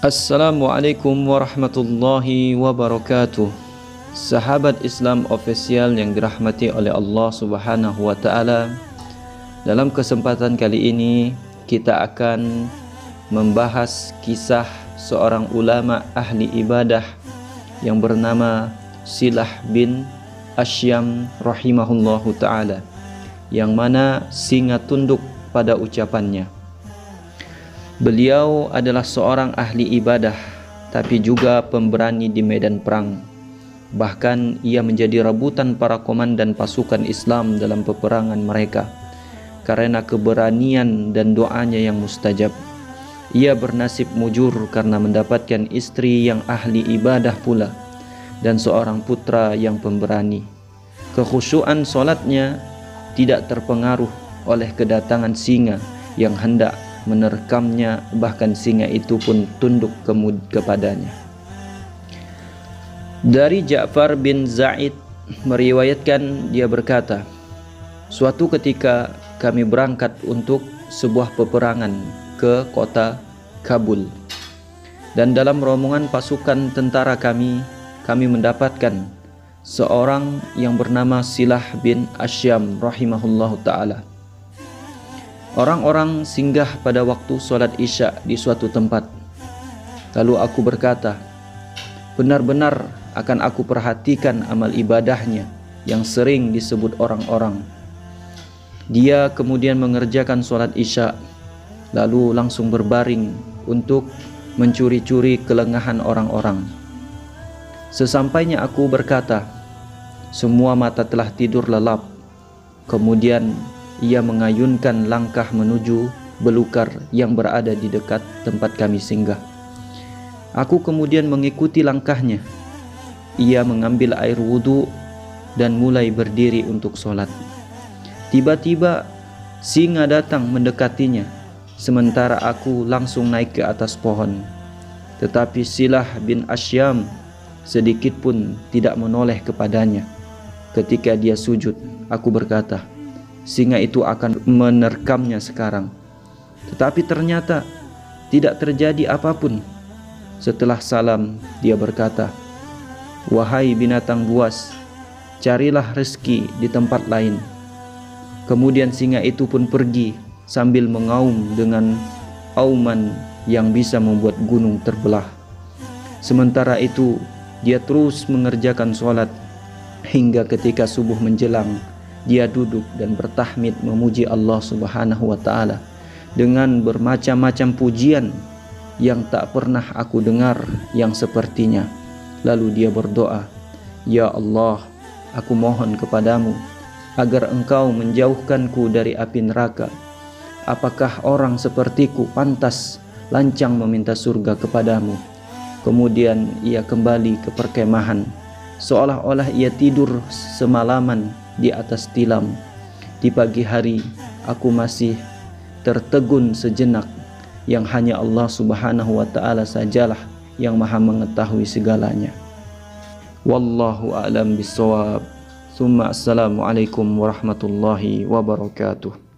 Assalamualaikum warahmatullahi wabarakatuh. Sahabat Islam official yang dirahmati oleh Allah Subhanahu wa taala. Dalam kesempatan kali ini kita akan membahas kisah seorang ulama ahli ibadah yang bernama Silah bin Asyam rahimahullahu taala, yang mana singa tunduk pada ucapannya. Beliau adalah seorang ahli ibadah, tapi juga pemberani di medan perang. Bahkan ia menjadi rebutan para komandan pasukan Islam dalam peperangan mereka karena keberanian dan doanya yang mustajab. Ia bernasib mujur karena mendapatkan istri yang ahli ibadah pula dan seorang putra yang pemberani. Kekhusyuan solatnya tidak terpengaruh oleh kedatangan singa yang hendak menerkamnya, bahkan singa itu pun tunduk kepadanya. Dari Ja'far bin Zaid meriwayatkan, dia berkata, suatu ketika kami berangkat untuk sebuah peperangan ke kota Kabul, dan dalam rombongan pasukan tentara kami mendapatkan seorang yang bernama Silah bin Asyam rahimahullahu ta'ala. Orang-orang singgah pada waktu sholat isya di suatu tempat. Lalu aku berkata, benar-benar akan aku perhatikan amal ibadahnya yang sering disebut orang-orang. Dia kemudian mengerjakan sholat isya, lalu langsung berbaring untuk mencuri-curi kelengahan orang-orang. Sesampainya aku berkata, semua mata telah tidur lelap. Kemudian ia mengayunkan langkah menuju belukar yang berada di dekat tempat kami singgah. Aku kemudian mengikuti langkahnya. Ia mengambil air wudhu dan mulai berdiri untuk sholat. Tiba-tiba singa datang mendekatinya, sementara aku langsung naik ke atas pohon. Tetapi Silah bin Asyam sedikit pun tidak menoleh kepadanya. Ketika dia sujud, aku berkata, singa itu akan menerkamnya sekarang. Tetapi ternyata tidak terjadi apapun. Setelah salam, dia berkata, wahai binatang buas, carilah rezeki di tempat lain. Kemudian singa itu pun pergi sambil mengaum dengan auman yang bisa membuat gunung terbelah. Sementara itu dia terus mengerjakan sholat hingga ketika subuh menjelang. Dia duduk dan bertahmid memuji Allah Subhanahu wa ta'ala dengan bermacam-macam pujian yang tak pernah aku dengar yang sepertinya. Lalu dia berdoa, ya Allah, aku mohon kepadamu agar engkau menjauhkanku dari api neraka. Apakah orang sepertiku pantas lancang meminta surga kepadamu? Kemudian ia kembali ke perkemahan, seolah-olah ia tidur semalaman di atas tilam. Di pagi hari aku masih tertegun sejenak, yang hanya Allah Subhanahu wa ta'ala sajalah yang maha mengetahui segalanya. Wallahu a'lam bissawab. Assalamualaikum warahmatullahi wabarakatuh.